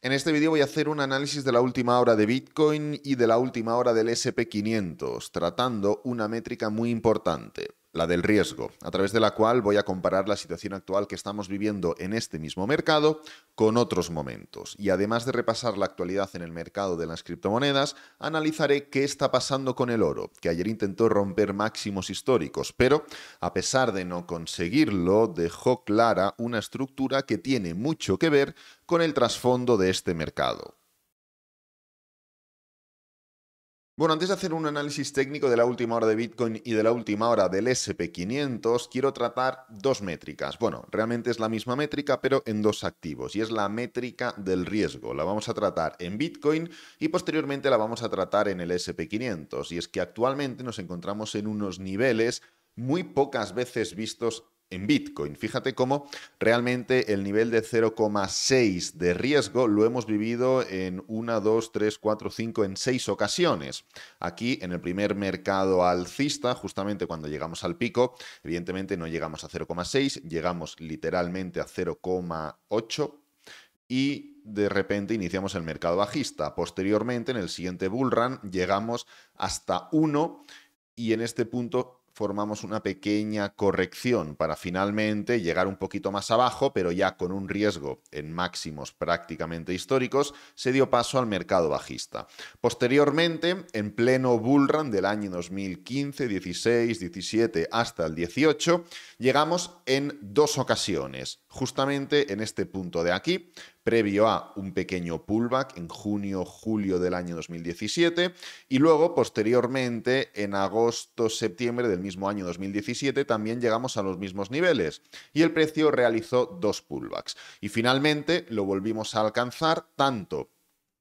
En este vídeo voy a hacer un análisis de la última hora de Bitcoin y de la última hora del SP500, tratando una métrica muy importante, la del riesgo, a través de la cual voy a comparar la situación actual que estamos viviendo en este mismo mercado con otros momentos. Y además de repasar la actualidad en el mercado de las criptomonedas, analizaré qué está pasando con el oro, que ayer intentó romper máximos históricos, pero a pesar de no conseguirlo, dejó clara una estructura que tiene mucho que ver con el trasfondo de este mercado. Bueno, antes de hacer un análisis técnico de la última hora de Bitcoin y de la última hora del SP500, quiero tratar dos métricas. Bueno, realmente es la misma métrica, pero en dos activos, y es la métrica del riesgo. La vamos a tratar en Bitcoin y posteriormente la vamos a tratar en el SP500. Y es que actualmente nos encontramos en unos niveles muy pocas veces vistos en Bitcoin. Fíjate cómo realmente el nivel de 0,6 de riesgo lo hemos vivido en 1, 2, 3, 4, 5, en 6 ocasiones. Aquí en el primer mercado alcista, justamente cuando llegamos al pico, evidentemente no llegamos a 0,6, llegamos literalmente a 0,8 y de repente iniciamos el mercado bajista. Posteriormente, en el siguiente bull run, llegamos hasta 1 y en este punto formamos una pequeña corrección para finalmente llegar un poquito más abajo, pero ya con un riesgo en máximos prácticamente históricos, se dio paso al mercado bajista. Posteriormente, en pleno bullrun del año 2015, 16, 17 hasta el 18, llegamos en dos ocasiones, justamente en este punto de aquí, previo a un pequeño pullback en junio-julio del año 2017 y luego, posteriormente, en agosto-septiembre del mismo año 2017, también llegamos a los mismos niveles y el precio realizó dos pullbacks. Y finalmente lo volvimos a alcanzar tanto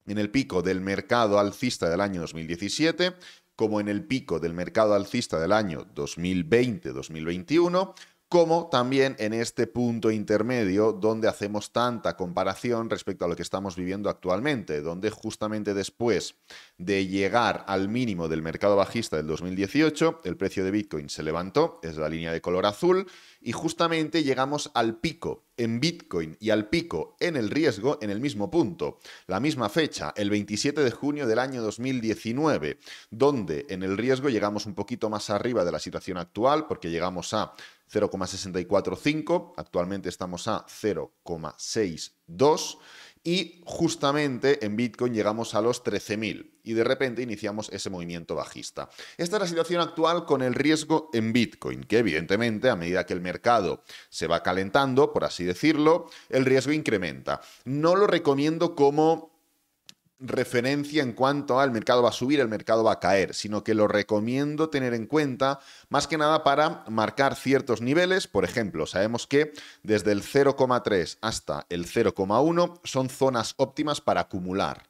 en el pico del mercado alcista del año 2017 como en el pico del mercado alcista del año 2020-2021, como también en este punto intermedio donde hacemos tanta comparación respecto a lo que estamos viviendo actualmente, donde justamente después de llegar al mínimo del mercado bajista del 2018, el precio de Bitcoin se levantó, es la línea de color azul, y justamente llegamos al pico en Bitcoin y al pico en el riesgo en el mismo punto, la misma fecha, el 27 de junio del año 2019, donde en el riesgo llegamos un poquito más arriba de la situación actual, porque llegamos a 0,645, actualmente estamos a 0,62 y justamente en Bitcoin llegamos a los 13.000 y de repente iniciamos ese movimiento bajista. Esta es la situación actual con el riesgo en Bitcoin, que evidentemente a medida que el mercado se va calentando, por así decirlo, el riesgo incrementa. No lo recomiendo como referencia en cuanto al mercado va a subir, el mercado va a caer, sino que lo recomiendo tener en cuenta más que nada para marcar ciertos niveles. Por ejemplo, sabemos que desde el 0,3 hasta el 0,1 son zonas óptimas para acumular.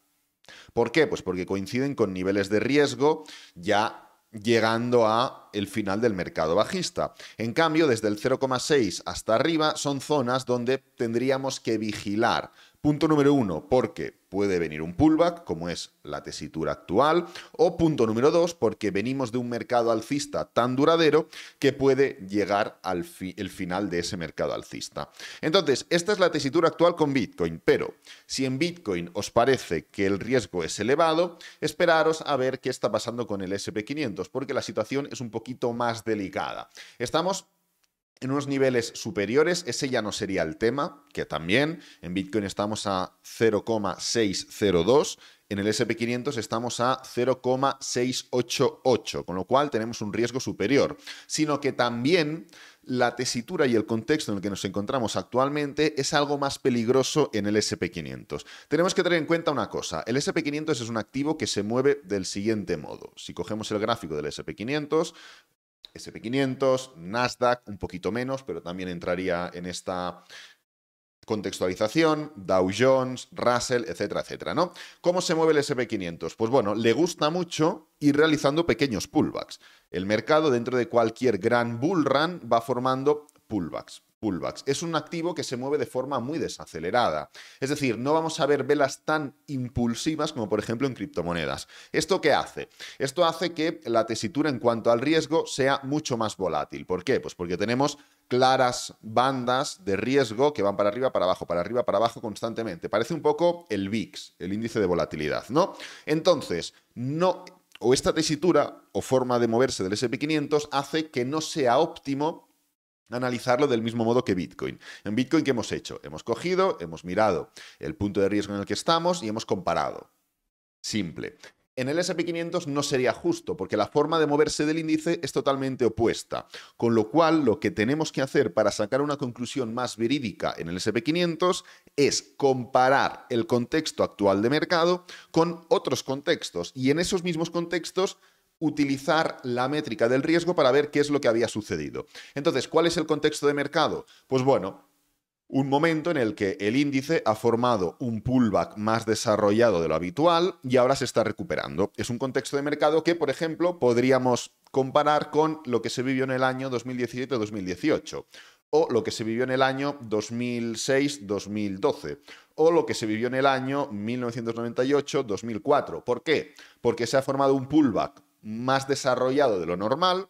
¿Por qué? Pues porque coinciden con niveles de riesgo ya llegando a el final del mercado bajista. En cambio, desde el 0,6 hasta arriba son zonas donde tendríamos que vigilar. Punto número 1, porque puede venir un pullback, como es la tesitura actual, o punto número 2, porque venimos de un mercado alcista tan duradero que puede llegar al el final de ese mercado alcista. Entonces, esta es la tesitura actual con Bitcoin, pero si en Bitcoin os parece que el riesgo es elevado, esperaros a ver qué está pasando con el SP500, porque la situación es un poquito más delicada. Estamos en unos niveles superiores, ese ya no sería el tema, que también en Bitcoin estamos a 0,602, en el SP500 estamos a 0,688, con lo cual tenemos un riesgo superior, sino que también la tesitura y el contexto en el que nos encontramos actualmente es algo más peligroso en el SP500. Tenemos que tener en cuenta una cosa, el SP500 es un activo que se mueve del siguiente modo. Si cogemos el gráfico del SP500, SP500, Nasdaq, un poquito menos, pero también entraría en esta contextualización, Dow Jones, Russell, etcétera, etcétera, ¿no? ¿Cómo se mueve el SP500? Pues bueno, le gusta mucho ir realizando pequeños pullbacks. El mercado, dentro de cualquier gran bull run, va formando pullbacks. Es un activo que se mueve de forma muy desacelerada. Es decir, no vamos a ver velas tan impulsivas como por ejemplo en criptomonedas. ¿Esto qué hace? Esto hace que la tesitura en cuanto al riesgo sea mucho más volátil. ¿Por qué? Pues porque tenemos claras bandas de riesgo que van para arriba, para abajo constantemente. Parece un poco el VIX, el índice de volatilidad, ¿no? Entonces, no, o esta tesitura o forma de moverse del S&P 500 hace que no sea óptimo analizarlo del mismo modo que Bitcoin. En Bitcoin, ¿qué hemos hecho? Hemos cogido, hemos mirado el punto de riesgo en el que estamos y hemos comparado. Simple. En el S&P 500 no sería justo, porque la forma de moverse del índice es totalmente opuesta. Con lo cual, lo que tenemos que hacer para sacar una conclusión más verídica en el S&P 500 es comparar el contexto actual de mercado con otros contextos. Y en esos mismos contextos utilizar la métrica del riesgo para ver qué es lo que había sucedido. Entonces, ¿cuál es el contexto de mercado? Pues bueno, un momento en el que el índice ha formado un pullback más desarrollado de lo habitual y ahora se está recuperando. Es un contexto de mercado que, por ejemplo, podríamos comparar con lo que se vivió en el año 2017-2018 o lo que se vivió en el año 2006-2012 o lo que se vivió en el año 1998-2004. ¿Por qué? Porque se ha formado un pullback más desarrollado de lo normal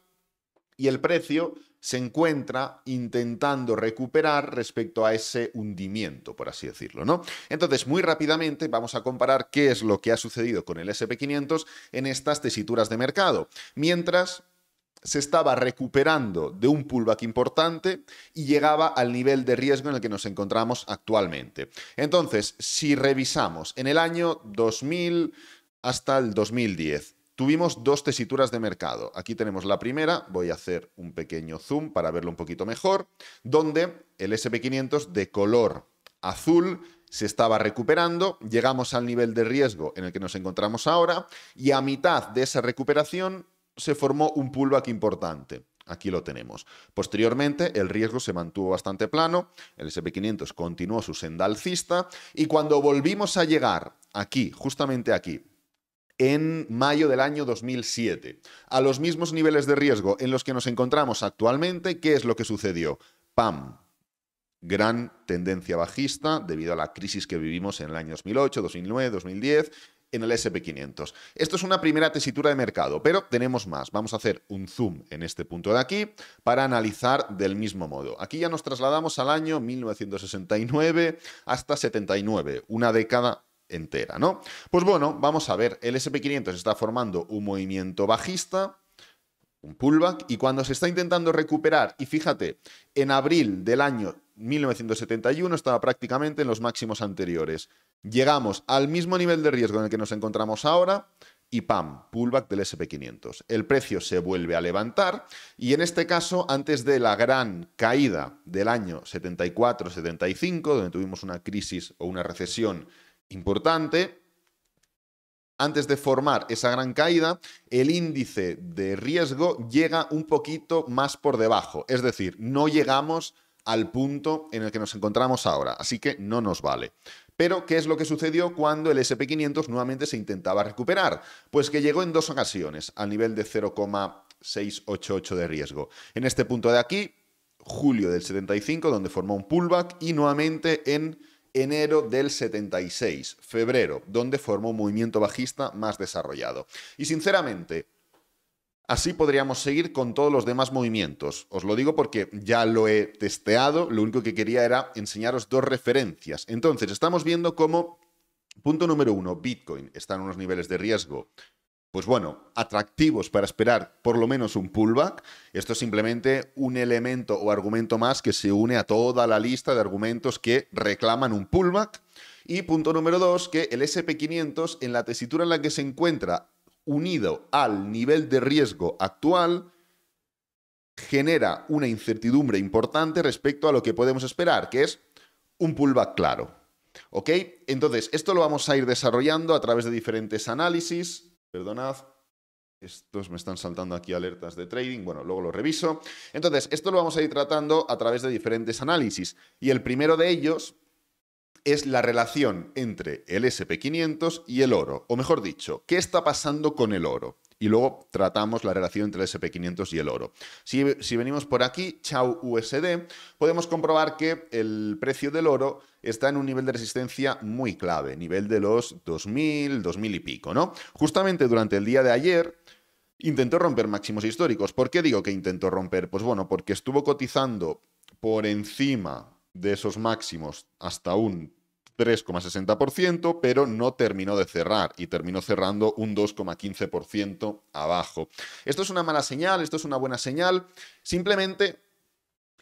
y el precio se encuentra intentando recuperar respecto a ese hundimiento, por así decirlo, ¿no? Entonces, muy rápidamente vamos a comparar qué es lo que ha sucedido con el S&P 500 en estas tesituras de mercado. Mientras se estaba recuperando de un pullback importante y llegaba al nivel de riesgo en el que nos encontramos actualmente. Entonces, si revisamos en el año 2000 hasta el 2010, tuvimos dos tesituras de mercado. Aquí tenemos la primera, voy a hacer un pequeño zoom para verlo un poquito mejor, donde el S&P 500 de color azul se estaba recuperando, llegamos al nivel de riesgo en el que nos encontramos ahora y a mitad de esa recuperación se formó un pullback importante. Aquí lo tenemos. Posteriormente, el riesgo se mantuvo bastante plano, el S&P 500 continuó su senda alcista y cuando volvimos a llegar aquí, justamente aquí, en mayo del año 2007, a los mismos niveles de riesgo en los que nos encontramos actualmente, ¿qué es lo que sucedió? ¡Pam! Gran tendencia bajista debido a la crisis que vivimos en el año 2008, 2009, 2010 en el S&P 500. Esto es una primera tesitura de mercado, pero tenemos más. Vamos a hacer un zoom en este punto de aquí para analizar del mismo modo. Aquí ya nos trasladamos al año 1969 hasta 79, una década entera, ¿no? Pues bueno, vamos a ver, el S&P 500 está formando un movimiento bajista, un pullback, y cuando se está intentando recuperar, y fíjate, en abril del año 1971 estaba prácticamente en los máximos anteriores. Llegamos al mismo nivel de riesgo en el que nos encontramos ahora y ¡pam! Pullback del S&P 500. El precio se vuelve a levantar y en este caso, antes de la gran caída del año 74-75, donde tuvimos una crisis o una recesión importante, antes de formar esa gran caída, el índice de riesgo llega un poquito más por debajo. Es decir, no llegamos al punto en el que nos encontramos ahora, así que no nos vale. Pero, ¿qué es lo que sucedió cuando el S&P 500 nuevamente se intentaba recuperar? Pues que llegó en dos ocasiones al nivel de 0,688 de riesgo. En este punto de aquí, julio del 75, donde formó un pullback, y nuevamente en enero del 76, febrero, donde formó un movimiento bajista más desarrollado. Y sinceramente, así podríamos seguir con todos los demás movimientos. Os lo digo porque ya lo he testeado, lo único que quería era enseñaros dos referencias. Entonces, estamos viendo cómo, punto número 1, Bitcoin está en unos niveles de riesgo, pues bueno, atractivos para esperar por lo menos un pullback. Esto es simplemente un elemento o argumento más que se une a toda la lista de argumentos que reclaman un pullback. Y punto número 2, que el S&P 500 en la tesitura en la que se encuentra unido al nivel de riesgo actual genera una incertidumbre importante respecto a lo que podemos esperar, que es un pullback claro. ¿Ok? Entonces, esto lo vamos a ir desarrollando a través de diferentes análisis. Perdonad, estos me están saltando aquí alertas de trading, bueno, luego lo reviso. Entonces, esto lo vamos a ir tratando a través de diferentes análisis y el primero de ellos es la relación entre el S&P 500 y el oro, o mejor dicho, ¿qué está pasando con el oro? Y luego tratamos la relación entre el S&P 500 y el oro. Si venimos por aquí, chau USD, podemos comprobar que el precio del oro está en un nivel de resistencia muy clave, nivel de los 2000, 2000 y pico, ¿no? Justamente durante el día de ayer intentó romper máximos históricos. ¿Por qué digo que intentó romper? Pues bueno, porque estuvo cotizando por encima de esos máximos hasta un 3,60%, pero no terminó de cerrar y terminó cerrando un 2,15% abajo. ¿Esto es una mala señal? ¿Esto es una buena señal? Simplemente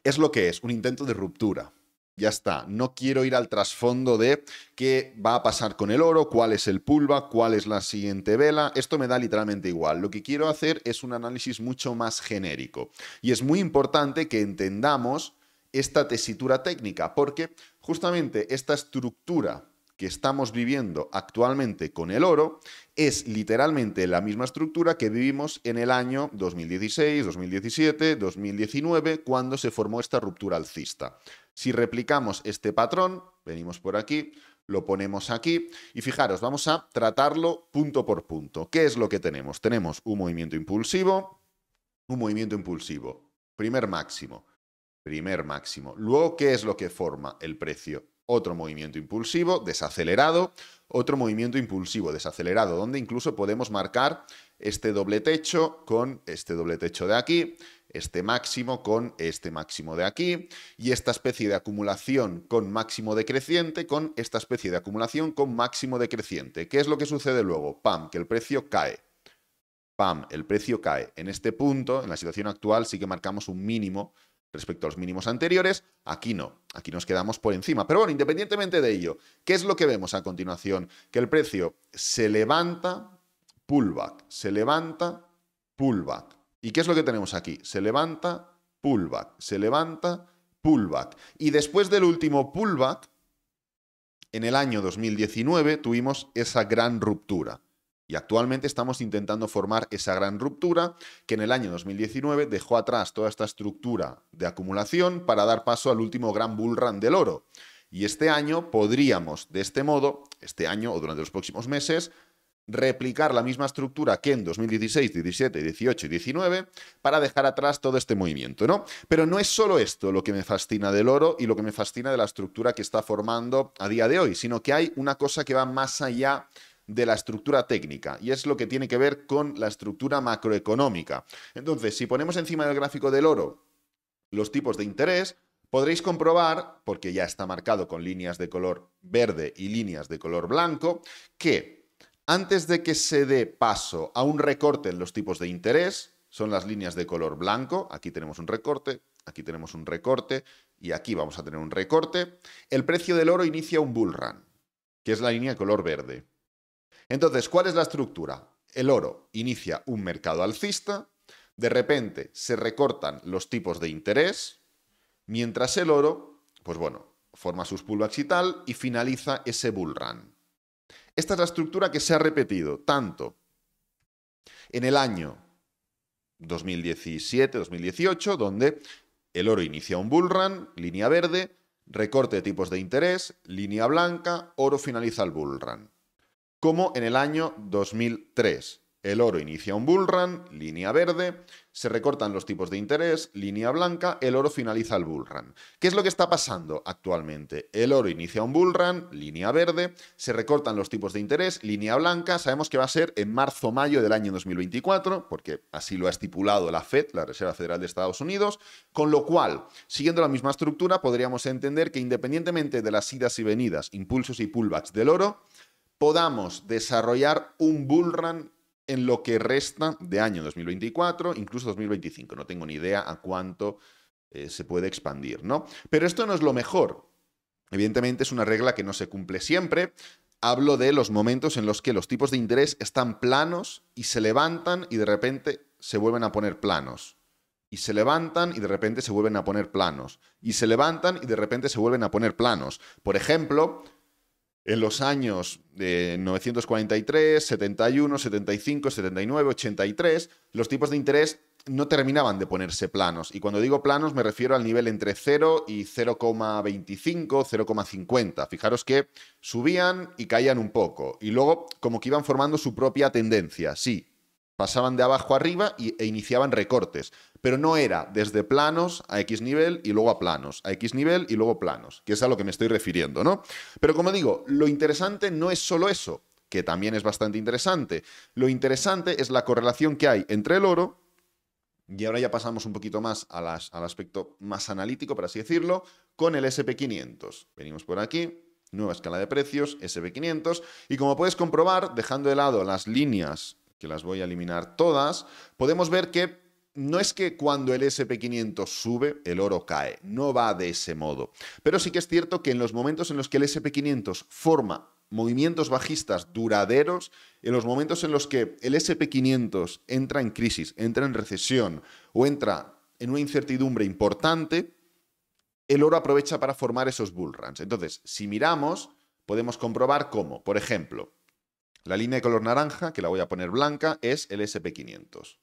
es lo que es, un intento de ruptura. Ya está, no quiero ir al trasfondo de qué va a pasar con el oro, cuál es el pullback, cuál es la siguiente vela, esto me da literalmente igual. Lo que quiero hacer es un análisis mucho más genérico y es muy importante que entendamos esta tesitura técnica, porque justamente esta estructura que estamos viviendo actualmente con el oro es literalmente la misma estructura que vivimos en el año 2016, 2017, 2019, cuando se formó esta ruptura alcista. Si replicamos este patrón, venimos por aquí, lo ponemos aquí y fijaros, vamos a tratarlo punto por punto. ¿Qué es lo que tenemos? Tenemos un movimiento impulsivo, primer máximo. Luego, ¿qué es lo que forma el precio? Otro movimiento impulsivo, desacelerado, otro movimiento impulsivo, desacelerado, donde incluso podemos marcar este doble techo con este doble techo de aquí, este máximo con este máximo de aquí, y esta especie de acumulación con máximo decreciente con esta especie de acumulación con máximo decreciente. ¿Qué es lo que sucede luego? ¡Pam! Que el precio cae. ¡Pam! El precio cae. En este punto, en la situación actual, sí que marcamos un mínimo respecto a los mínimos anteriores. Aquí no, aquí nos quedamos por encima. Pero bueno, independientemente de ello, ¿qué es lo que vemos a continuación? Que el precio se levanta, pullback, se levanta, pullback. ¿Y qué es lo que tenemos aquí? Se levanta, pullback, se levanta, pullback. Y después del último pullback, en el año 2019 tuvimos esa gran ruptura. Y actualmente estamos intentando formar esa gran ruptura que en el año 2019 dejó atrás toda esta estructura de acumulación para dar paso al último gran bull run del oro. Y este año podríamos, de este modo, este año o durante los próximos meses, replicar la misma estructura que en 2016, 17, 18 y 19 para dejar atrás todo este movimiento, ¿no? Pero no es solo esto lo que me fascina del oro y lo que me fascina de la estructura que está formando a día de hoy, sino que hay una cosa que va más allá de la estructura técnica, y es lo que tiene que ver con la estructura macroeconómica. Entonces, si ponemos encima del gráfico del oro los tipos de interés, podréis comprobar, porque ya está marcado con líneas de color verde y líneas de color blanco, que antes de que se dé paso a un recorte en los tipos de interés, son las líneas de color blanco, aquí tenemos un recorte, aquí tenemos un recorte y aquí vamos a tener un recorte, el precio del oro inicia un bull run, que es la línea de color verde. Entonces, ¿cuál es la estructura? El oro inicia un mercado alcista, de repente se recortan los tipos de interés, mientras el oro, pues bueno, forma sus pullbacks y tal, y finaliza ese bull run. Esta es la estructura que se ha repetido tanto en el año 2017-2018, donde el oro inicia un bull run, línea verde, recorte de tipos de interés, línea blanca, oro finaliza el bull run. Como en el año 2003. El oro inicia un bull run, línea verde, se recortan los tipos de interés, línea blanca, el oro finaliza el bull run. ¿Qué es lo que está pasando actualmente? El oro inicia un bull run, línea verde, se recortan los tipos de interés, línea blanca, sabemos que va a ser en marzo-mayo del año 2024, porque así lo ha estipulado la Fed, la Reserva Federal de Estados Unidos, con lo cual, siguiendo la misma estructura, podríamos entender que independientemente de las idas y venidas, impulsos y pullbacks del oro, podamos desarrollar un bull run en lo que resta de año 2024, incluso 2025. No tengo ni idea a cuánto se puede expandir, ¿no? Pero esto no es lo mejor. Evidentemente es una regla que no se cumple siempre. Hablo de los momentos en los que los tipos de interés están planos y se levantan y de repente se vuelven a poner planos. Y se levantan y de repente se vuelven a poner planos. Y se levantan y de repente se vuelven a poner planos. Por ejemplo, en los años de 1943, 71, 75, 79, 83, los tipos de interés no terminaban de ponerse planos. Y cuando digo planos me refiero al nivel entre 0 y 0,25, 0,50. Fijaros que subían y caían un poco. Y luego como que iban formando su propia tendencia. Sí, pasaban de abajo a arriba e iniciaban recortes. Pero no era desde planos a X nivel y luego a planos, a X nivel y luego planos, que es a lo que me estoy refiriendo, ¿no? Pero como digo, lo interesante no es solo eso, que también es bastante interesante. Lo interesante es la correlación que hay entre el oro, y ahora ya pasamos un poquito más al aspecto más analítico, por así decirlo, con el SP500. Venimos por aquí, nueva escala de precios, SP500, y como puedes comprobar, dejando de lado las líneas, que las voy a eliminar todas, podemos ver que no es que cuando el SP500 sube, el oro cae, no va de ese modo. Pero sí que es cierto que en los momentos en los que el SP500 forma movimientos bajistas duraderos, en los momentos en los que el SP500 entra en crisis, entra en recesión o entra en una incertidumbre importante, el oro aprovecha para formar esos bull runs. Entonces, si miramos, podemos comprobar cómo, por ejemplo, la línea de color naranja, que la voy a poner blanca, es el SP500.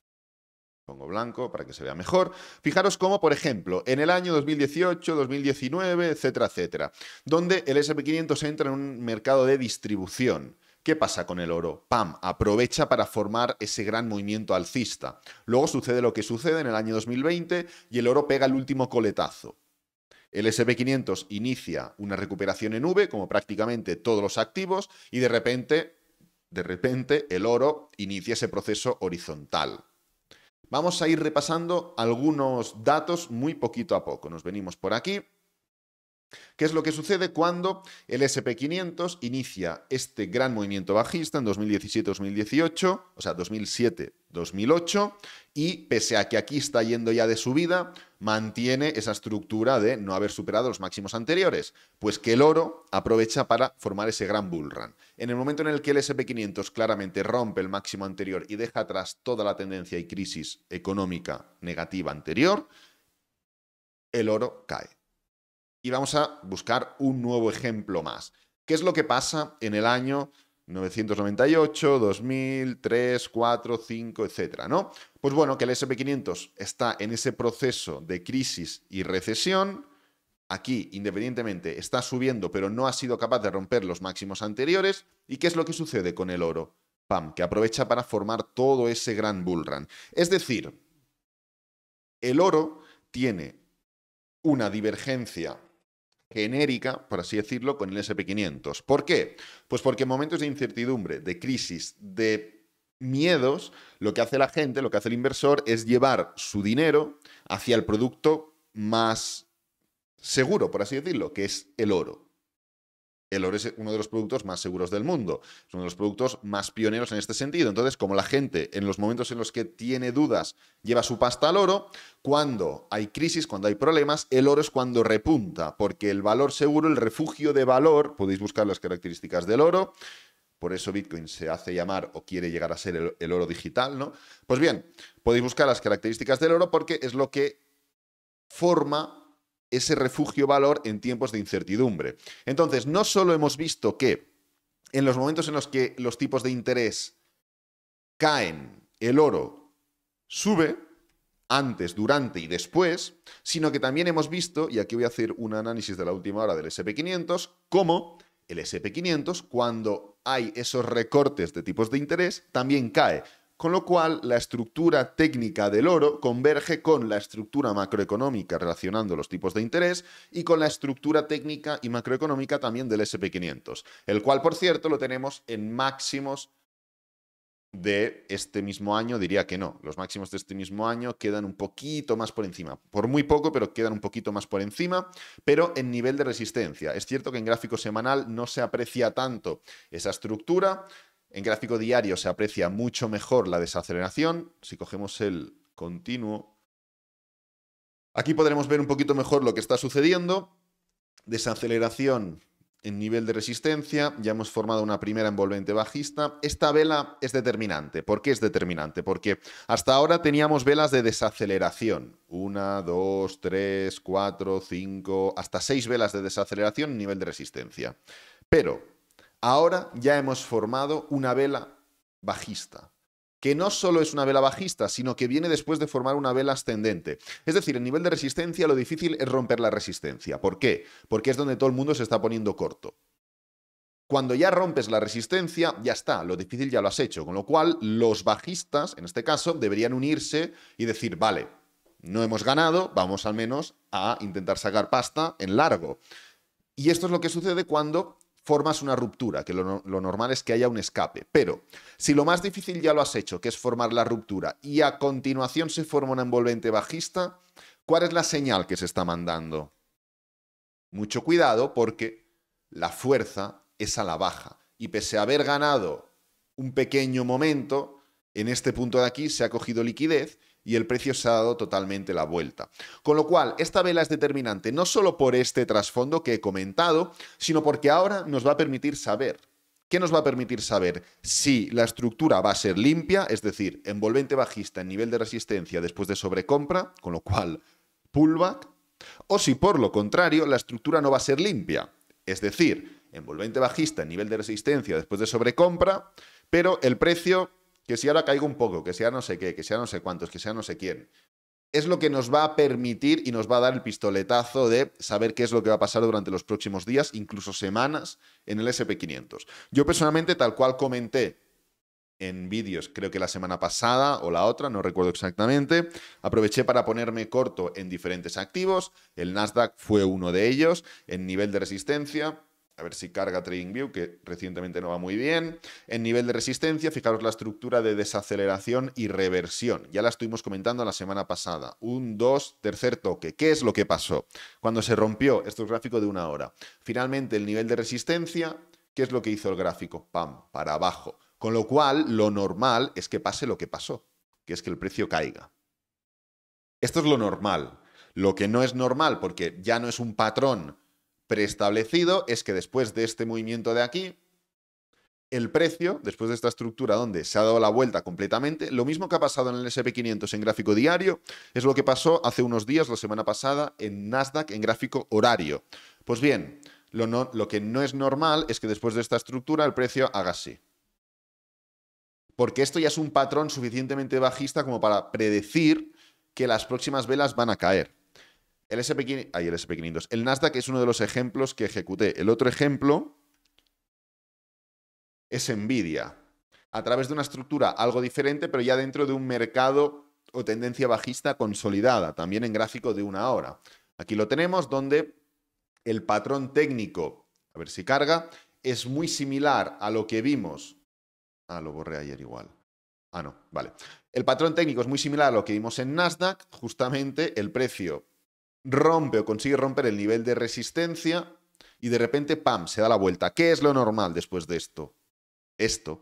Pongo blanco para que se vea mejor. Fijaros cómo, por ejemplo, en el año 2018, 2019, etcétera, etcétera, donde el SP500 entra en un mercado de distribución. ¿Qué pasa con el oro? ¡Pam! Aprovecha para formar ese gran movimiento alcista. Luego sucede lo que sucede en el año 2020 y el oro pega el último coletazo. El SP500 inicia una recuperación en V, como prácticamente todos los activos, y de repente el oro inicia ese proceso horizontal. Vamos a ir repasando algunos datos muy poquito a poco. Nos venimos por aquí. ¿Qué es lo que sucede cuando el SP500 inicia este gran movimiento bajista en 2017-2018, o sea, 2007-2008, y pese a que aquí está yendo ya de subida, mantiene esa estructura de no haber superado los máximos anteriores? Pues que el oro aprovecha para formar ese gran bull run. En el momento en el que el SP500 claramente rompe el máximo anterior y deja atrás toda la tendencia y crisis económica negativa anterior, el oro cae. Y vamos a buscar un nuevo ejemplo más. ¿Qué es lo que pasa en el año 998, 2000, 3, 4, 5, etcétera, ¿no? Pues bueno, que el SP500 está en ese proceso de crisis y recesión. Aquí, independientemente, está subiendo, pero no ha sido capaz de romper los máximos anteriores. ¿Y qué es lo que sucede con el oro? ¡Pam! Que aprovecha para formar todo ese gran bull run. Es decir, el oro tiene una divergencia genérica, por así decirlo, con el SP500. ¿Por qué? Pues porque en momentos de incertidumbre, de crisis, de miedos, lo que hace la gente, lo que hace el inversor es llevar su dinero hacia el producto más seguro, por así decirlo, que es el oro. El oro es uno de los productos más seguros del mundo, es uno de los productos más pioneros en este sentido. Entonces, como la gente en los momentos en los que tiene dudas lleva su pasta al oro, cuando hay crisis, cuando hay problemas, el oro es cuando repunta, porque el valor seguro, el refugio de valor, podéis buscar las características del oro, por eso Bitcoin se hace llamar o quiere llegar a ser el oro digital, ¿no? Pues bien, podéis buscar las características del oro porque es lo que forma ese refugio valor en tiempos de incertidumbre. Entonces, no solo hemos visto que en los momentos en los que los tipos de interés caen, el oro sube, antes, durante y después, sino que también hemos visto, y aquí voy a hacer un análisis de la última hora del SP500, cómo el SP500, cuando hay esos recortes de tipos de interés, también cae. Con lo cual, la estructura técnica del oro converge con la estructura macroeconómica relacionando los tipos de interés y con la estructura técnica y macroeconómica también del SP500, el cual, por cierto, lo tenemos en máximos de este mismo año. Diría que no, los máximos de este mismo año quedan un poquito más por encima, por muy poco, pero quedan un poquito más por encima, pero en nivel de resistencia. Es cierto que en gráfico semanal no se aprecia tanto esa estructura. En gráfico diario se aprecia mucho mejor la desaceleración. Si cogemos el continuo, aquí podremos ver un poquito mejor lo que está sucediendo. Desaceleración en nivel de resistencia. Ya hemos formado una primera envolvente bajista. Esta vela es determinante. ¿Por qué es determinante? Porque hasta ahora teníamos velas de desaceleración. 1, 2, 3, 4, 5, hasta 6 velas de desaceleración en nivel de resistencia. Pero ahora ya hemos formado una vela bajista, que no solo es una vela bajista, sino que viene después de formar una vela ascendente. Es decir, en nivel de resistencia lo difícil es romper la resistencia. ¿Por qué? Porque es donde todo el mundo se está poniendo corto. Cuando ya rompes la resistencia, ya está, lo difícil ya lo has hecho. Con lo cual, los bajistas, en este caso, deberían unirse y decir, vale, no hemos ganado, vamos al menos a intentar sacar pasta en largo. Y esto es lo que sucede cuando formas una ruptura, que lo normal es que haya un escape. Pero si lo más difícil ya lo has hecho, que es formar la ruptura, y a continuación se forma una envolvente bajista, ¿cuál es la señal que se está mandando? Mucho cuidado porque la fuerza es a la baja. Y pese a haber ganado un pequeño momento, en este punto de aquí se ha cogido liquidez y el precio se ha dado totalmente la vuelta. Con lo cual, esta vela es determinante no solo por este trasfondo que he comentado, sino porque ahora nos va a permitir saber. ¿Qué nos va a permitir saber? Si la estructura va a ser limpia, es decir, envolvente bajista en nivel de resistencia después de sobrecompra, con lo cual pullback, o si por lo contrario la estructura no va a ser limpia, es decir, envolvente bajista en nivel de resistencia después de sobrecompra, pero el precio, que si ahora caiga un poco, que sea no sé qué, que sea no sé cuántos, que sea no sé quién, es lo que nos va a permitir y nos va a dar el pistoletazo de saber qué es lo que va a pasar durante los próximos días, incluso semanas, en el SP500. Yo personalmente, tal cual comenté en vídeos, creo que la semana pasada o la otra, no recuerdo exactamente, aproveché para ponerme corto en diferentes activos. El Nasdaq fue uno de ellos, en nivel de resistencia. A ver si carga TradingView, que recientemente no va muy bien. En nivel de resistencia, fijaros la estructura de desaceleración y reversión. Ya la estuvimos comentando la semana pasada. 1, 2, tercer toque. ¿Qué es lo que pasó? Cuando se rompió, esto es gráfico de una hora. Finalmente, el nivel de resistencia, ¿qué es lo que hizo el gráfico? ¡Pam! Para abajo. Con lo cual, lo normal es que pase lo que pasó, que es que el precio caiga. Esto es lo normal. Lo que no es normal, porque ya no es un patrón preestablecido, es que después de este movimiento de aquí, el precio, después de esta estructura donde se ha dado la vuelta completamente, lo mismo que ha pasado en el SP500 en gráfico diario, es lo que pasó hace unos días, la semana pasada, en Nasdaq en gráfico horario. Pues bien, lo que no es normal es que después de esta estructura el precio haga así. Porque esto ya es un patrón suficientemente bajista como para predecir que las próximas velas van a caer. El SP500. El Nasdaq es uno de los ejemplos que ejecuté. El otro ejemplo es Nvidia. A través de una estructura algo diferente, pero ya dentro de un mercado o tendencia bajista consolidada, también en gráfico de una hora. Aquí lo tenemos donde el patrón técnico, a ver si carga, es muy similar a lo que vimos. Lo borré ayer igual. No, vale. El patrón técnico es muy similar a lo que vimos en Nasdaq. Justamente el precio rompe o consigue romper el nivel de resistencia y de repente, ¡pam!, se da la vuelta. ¿Qué es lo normal después de esto?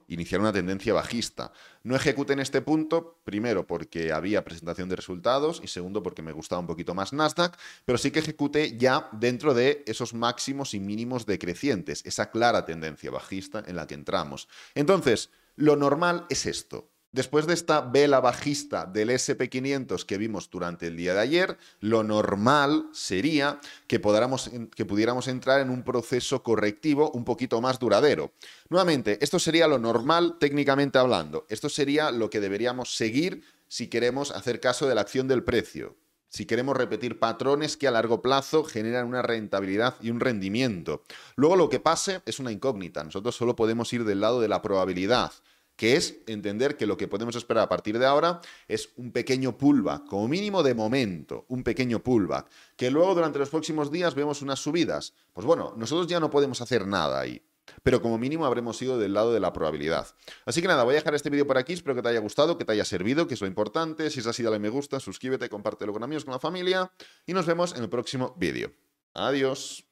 Iniciar una tendencia bajista. No ejecuté en este punto, primero porque había presentación de resultados y segundo porque me gustaba un poquito más Nasdaq, pero sí que ejecuté ya dentro de esos máximos y mínimos decrecientes, esa clara tendencia bajista en la que entramos. Entonces, lo normal es esto. Después de esta vela bajista del SP500 que vimos durante el día de ayer, lo normal sería que pudiéramos entrar en un proceso correctivo un poquito más duradero. Nuevamente, esto sería lo normal técnicamente hablando. Esto sería lo que deberíamos seguir si queremos hacer caso de la acción del precio. Si queremos repetir patrones que a largo plazo generan una rentabilidad y un rendimiento. Luego lo que pase es una incógnita. Nosotros solo podemos ir del lado de la probabilidad, que es entender que lo que podemos esperar a partir de ahora es un pequeño pullback, como mínimo de momento, un pequeño pullback, que luego durante los próximos días vemos unas subidas. Pues bueno, nosotros ya no podemos hacer nada ahí, pero como mínimo habremos ido del lado de la probabilidad. Así que nada, voy a dejar este vídeo por aquí, espero que te haya gustado, que te haya servido, que es lo importante. Si es así, dale me gusta, suscríbete, compártelo con amigos, con la familia y nos vemos en el próximo vídeo. Adiós.